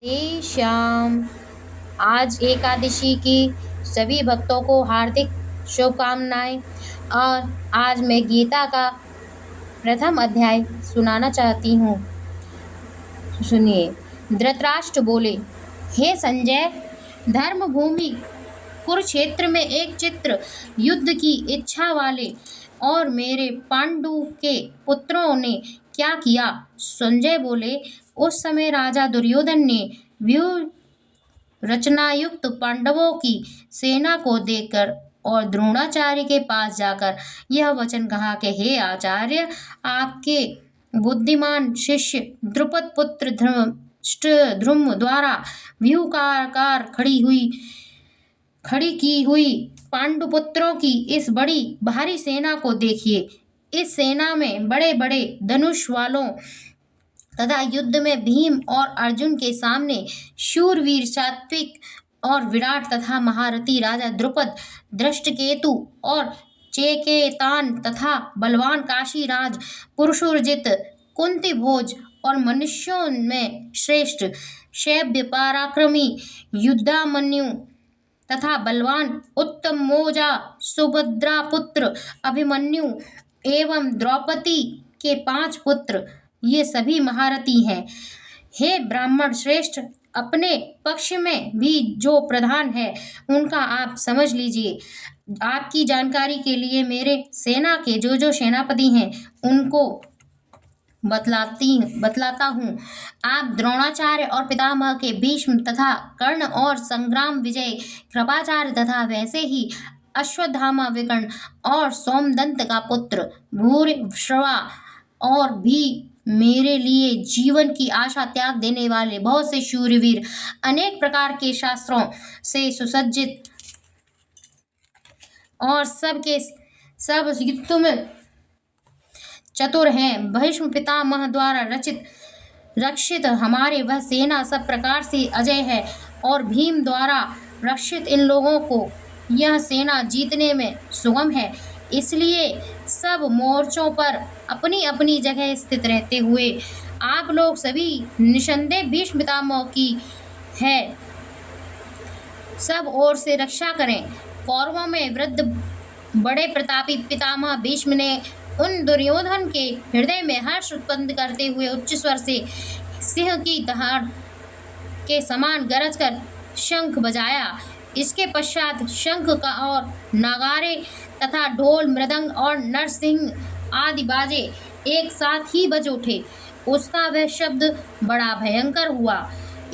हे श्याम, आज एकादशी की सभी भक्तों को हार्दिक शुभकामनाएं। और आज मैं गीता का प्रथम अध्याय सुनाना चाहती हूँ। सुनिए। धृतराष्ट्र बोले, हे संजय, धर्म भूमि कुरुक्षेत्र में एक चित्र युद्ध की इच्छा वाले और मेरे पांडु के पुत्रों ने क्या किया। संजय बोले, उस समय राजा दुर्योधन ने व्यूह रचनायुक्त पांडवों की सेना को देखकर और द्रोणाचार्य के पास जाकर यह वचन कहा कि हे आचार्य, आपके बुद्धिमान शिष्य द्रुपद पुत्र धृष्टद्युम्न द्वारा व्यूहकार खड़ी की हुई पांडुपुत्रों की इस बड़ी भारी सेना को देखिए। इस सेना में बड़े बड़े धनुष वालों तथा युद्ध में भीम और अर्जुन के सामने शूरवीर सात्विक और विराट तथा महारथी राजा द्रुपद, धृष्टकेतु और चेकेतान तथा बलवान काशीराज पुरुषोर्जित, कुंती भोज और मनुष्यों में श्रेष्ठ शैब्य पराक्रमी युद्धामन्यु तथा बलवान उत्तम मोजा सुभद्रा पुत्र अभिमन्यु एवं द्रौपदी के 5 पुत्र, ये सभी महारथी हैं। हे ब्राह्मण श्रेष्ठ, अपने पक्ष में भी जो प्रधान है उनका आप समझ लीजिए। आपकी जानकारी के लिए मेरे सेना के जो सेनापति हैं उनको बतलाता हूँ। आप द्रोणाचार्य और पितामह के भीष्म तथा कर्ण और संग्राम विजय कृपाचार्य तथा वैसे ही अश्वत्थामा विकर्ण और सोमदंत का पुत्र भूरिश्रवा और भी मेरे लिए जीवन की आशा त्याग देने वाले बहुत से शूरवीर, अनेक प्रकार के शास्त्रों से सुसज्जित और सब के सब युद्ध में चतुर हैं। भीष्म पितामह द्वारा रक्षित हमारे वह सेना सब प्रकार से अजय है और भीम द्वारा रक्षित इन लोगों को यह सेना जीतने में सुगम है। इसलिए सब मोर्चों पर अपनी अपनी जगह स्थित रहते हुए आप लोग सभी निसंदेह भीष्म पितामह की है सब ओर से रक्षा करें। कौरवों में वृद्ध बड़े प्रतापी पितामह भीष्म ने उन दुर्योधन के हृदय में हर्ष उत्पन्न करते हुए उच्च स्वर से सिंह की दहाड़ के समान गरज कर शंख बजाया। इसके पश्चात शंख का और नगारे तथा ढोल मृदंग और नरसिंह आदि बाजे एक साथ ही बज उठे। उसका वह शब्द बड़ा भयंकर हुआ।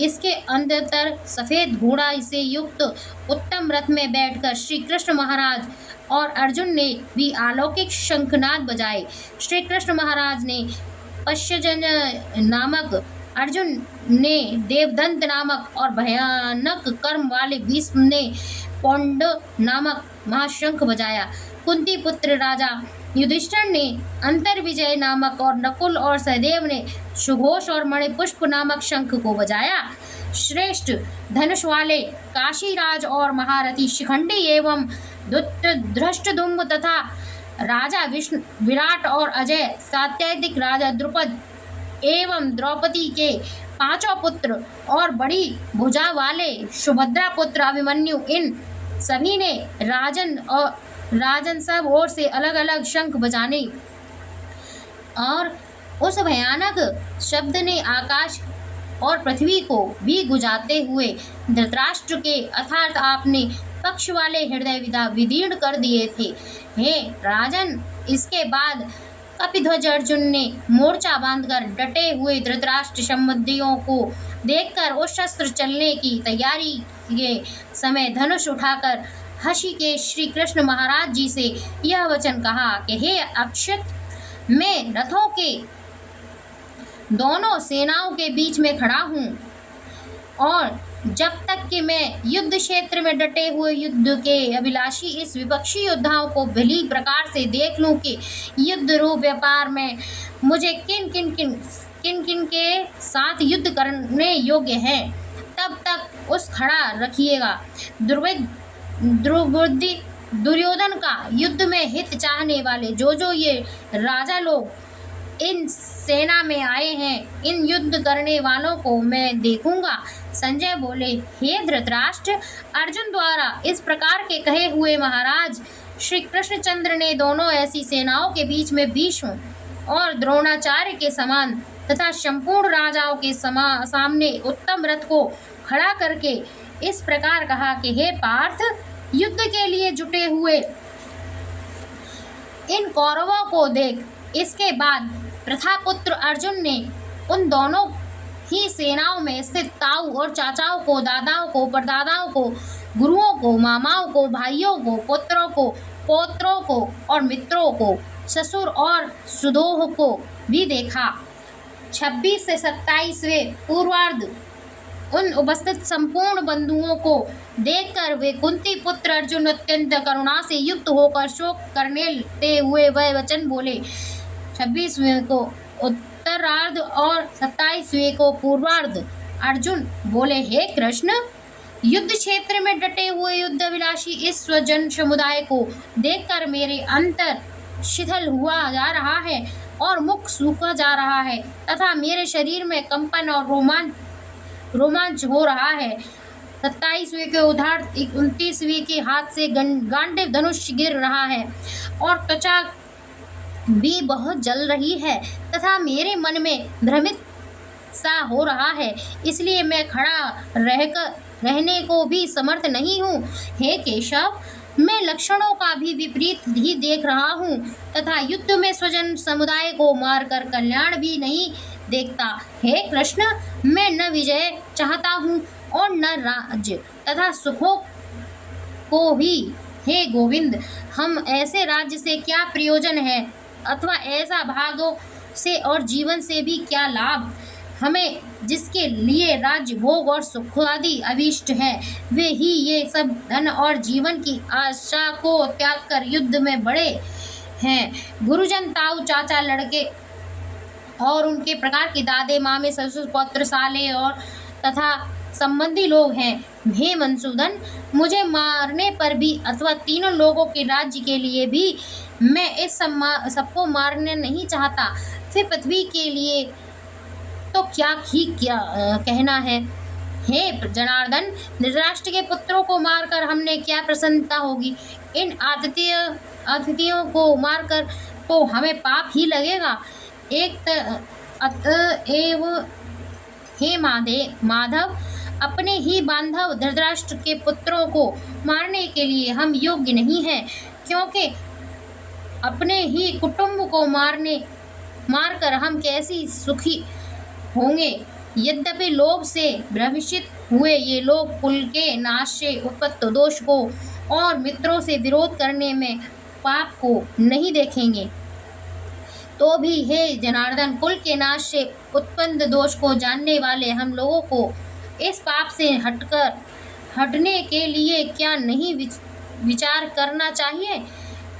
इसके अंदर सफेद घोड़ा से युक्त उत्तम रथ में बैठकर श्री कृष्ण महाराज और अर्जुन ने भी अलौकिक शंखनाद बजाए। श्री कृष्ण महाराज ने पश्यजन नामक, अर्जुन ने देवदंत नामक और भयानक कर्म वाले भीष्म ने पौंड नामक महाशंख बजाया। कुंती पुत्र राजा युधिष्ठिर ने अंतर विजय नामक और नकुल और सहदेव ने सुघोष और मणिपुष्प नामक शंख को बजाया। श्रेष्ठ धनुष वाले काशीराज और महारथी शिखंडी एवं धृष्टद्युम्न तथा राजा विराट और अजय सात्यधिक राजा द्रुपद एवं द्रौपदी के 5 पुत्र और बड़ी भुजा वाले सुभद्रा पुत्र अभिमन्यु, इन सभी ने राजन सब ओर से अलग अलग शंख बजाने और उस भयानक शब्द ने आकाश और पृथ्वी को भी गुंजाते हुए धृतराष्ट्र के अर्थात आपने पक्ष वाले हृदय विदीर्ण कर दिए थे। हे राजन, इसके बाद कपिध्वज अर्जुन ने मोर्चा बांधकर डटे हुए धृतराष्ट्र संबंधियों को देखकर उस शस्त्र चलने की तैयारी के समय धनुष उठाकर हंसी के श्री कृष्ण महाराज जी से यह वचन कहा कि हे अक्षत, मैं रथों के दोनों सेनाओं के बीच में खड़ा हूँ और जब तक कि मैं युद्ध क्षेत्र में डटे हुए युद्ध के अभिलाषी इस विपक्षी योद्धाओं को भली प्रकार से देख लूं कि युद्ध रूप व्यापार में मुझे किन किन के साथ युद्ध करने योग्य है, तब तक उस खड़ा रखिएगा। दुर्योधन का युद्ध में हित चाहने वाले जो ये राजा लोग इन सेना में आए हैं, इन युद्ध करने वालों को मैं देखूंगा। संजय बोले, हे धृतराष्ट्र, अर्जुन द्वारा इस प्रकार के कहे हुए महाराज श्री कृष्णचंद्र ने दोनों ऐसी सेनाओं के बीच में भीष्म और द्रोणाचार्य के समान तथा संपूर्ण राजाओं के सामने उत्तम रथ को खड़ा करके इस प्रकार कहा कि हे पार्थ, युद्ध के लिए जुटे हुए इन कौरवों को देख। इसके बाद प्रथापुत्र अर्जुन ने उन दोनों ही सेनाओं में स्थित ताऊ और चाचाओं को, दादाओं को, परदादाओं को, गुरुओं को, मामाओं को, भाइयों को, पुत्रों को, पौत्रों को और मित्रों को, ससुर और सुदोह को भी देखा। 26 से 27वें पूर्वार्ध उन उपस्थित संपूर्ण बंधुओं को देखकर वे कुंती पुत्र अर्जुन अत्यंत करुणा से युक्त होकर शोक करने हुए वह वचन बोले। 26वें को उत्तरार्ध और 27वें को पूर्वार्ध अर्जुन बोले, हे कृष्ण, युद्ध क्षेत्र में डटे हुए युद्धाभिलाषी इस स्वजन समुदाय को देखकर मेरे अंतर शिथिल हुआ जा रहा है और मुख सूखा जा रहा है तथा मेरे शरीर में कंपन और रोमांच हो रहा है। 27वें के उधार 29वें के हाथ से गांडीव धनुष गिर रहा है और त्वचा भी बहुत जल रही है तथा मेरे मन में भ्रमित सा हो रहा है, इसलिए मैं खड़ा रहने को भी समर्थ नहीं हूँ। हे केशव, मैं लक्षणों का भी विपरीत ही देख रहा हूँ तथा युद्ध में स्वजन समुदाय को मारकर कल्याण भी नहीं देखता। हे कृष्ण, मैं न विजय चाहता हूँ और न राज्य तथा सुखों को भी। हे गोविंद, हम ऐसे राज्य से क्या प्रयोजन है अथवा ऐसा भागों से और जीवन से भी क्या लाभ। हमें जिसके लिए राज्य, भोग और सुख आदि अभीष्ट है, वे ही ये सब धन और जीवन की आशा को त्याग कर युद्ध में बड़े हैं। गुरुजन, ताऊ, चाचा, लड़के और उनके प्रकार के दादे, मामे, ससुर, पौत्र, साले और तथा संबंधी लोग हैं। हे मनसूदन, मुझे मारने पर भी अथवा तीनों लोगों के राज्य के लिए भी मैं इस सबको मारने नहीं चाहता। फिर पृथ्वी के लिए तो क्या कहना है। हे जनार्दन, धृतराष्ट्र के पुत्रों को मारकर हमने क्या प्रसन्नता होगी। इन अतिथियों को मारकर तो हमें पाप ही लगेगा। अतएव हे माधव, अपने ही बांधव धृतराष्ट्र के पुत्रों को मारने के लिए हम योग्य नहीं हैं, क्योंकि अपने ही कुटुंब को मारकर हम कैसी सुखी होंगे। यद्यपि लोभ से भ्रमित हुए ये लोग कुल के नाश से उत्पन्न दोष को और मित्रों से विरोध करने में पाप को नहीं देखेंगे, तो भी हे जनार्दन, कुल के नाश से उत्पन्न दोष को जानने वाले हम लोगों को इस पाप से हटने के लिए क्या नहीं विचार करना चाहिए।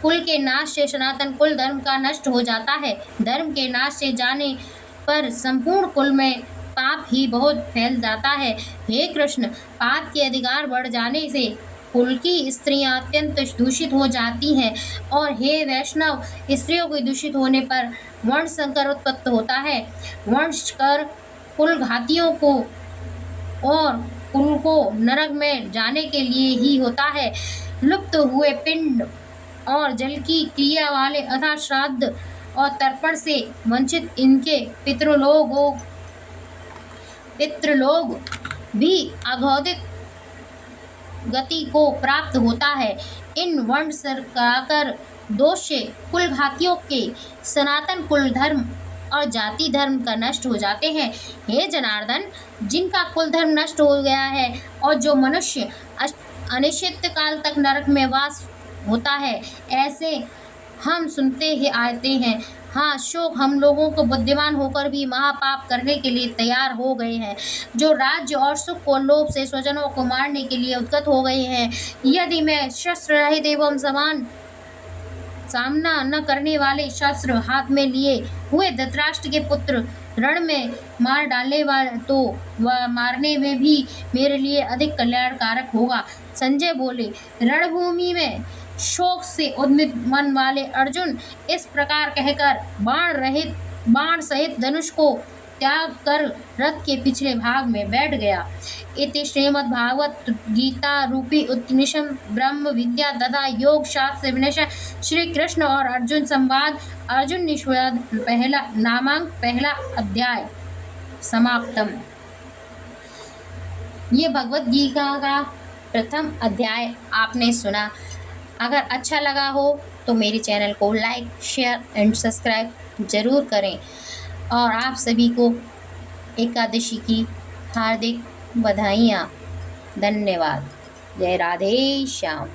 कुल के नाश से सनातन कुल धर्म का नष्ट हो जाता है। धर्म के नाश से जाने पर संपूर्ण कुल में पाप ही बहुत फैल जाता है। हे कृष्ण, पाप के अधिकार बढ़ जाने से कुल की स्त्रियां अत्यंत दूषित हो जाती हैं और हे वैष्णव, स्त्रियों के दूषित होने पर वंश संकर उत्पत्त होता है। वंश कर कुल घातियों को और कुल को नरक में जाने के लिए ही होता है। लुप्त हुए पिंड और जल की क्रिया वाले अर्थात श्राद्ध और तर्पण से वंचित इनके पितृलोग भी अघोषित गति को प्राप्त होता है। इन वंश कराकर दोष से कुल घातियों के सनातन कुल धर्म और जाति धर्म का नष्ट हो जाते हैं। हे जनार्दन, जिनका कुल धर्म नष्ट हो गया है और जो मनुष्य अनिश्चित काल तक नरक में वास होता है, ऐसे हम सुनते ही आते हैं। हाँ, शोक हम लोगों को बुद्धिमान होकर भी महापाप करने के लिए तैयार हो गए हैं, जो राज्य और सुख को लोभ से स्वजनों को मारने के लिए उद्यत हो गए हैं। यदि मैं शस्त्र रहित एवं सामना न करने वाले शस्त्र हाथ में लिए हुए धृतराष्ट्र के पुत्र रण में मार डाले तो वह मारने में भी मेरे लिए अधिक कल्याणकारक होगा। संजय बोले, रणभूमि में शोक से उद्विग्न मन वाले अर्जुन इस प्रकार कहकर बाण रहित बाण सहित धनुष को त्याग कर रथ के पिछले भाग में बैठ गया। इति श्रीमद् भागवत गीता रूपी उपनिषद ब्रह्म विद्या तथा योग शास्त्र विषय श्री कृष्ण और अर्जुन संवाद अर्जुन निषेध पहला नामांक पहला अध्याय समाप्तम। ये भगवत गीता का प्रथम अध्याय आपने सुना। अगर अच्छा लगा हो तो मेरे चैनल को लाइक शेयर एंड सब्सक्राइब जरूर करें और आप सभी को एकादशी की हार्दिक बधाइयाँ। धन्यवाद। जय राधे श्याम।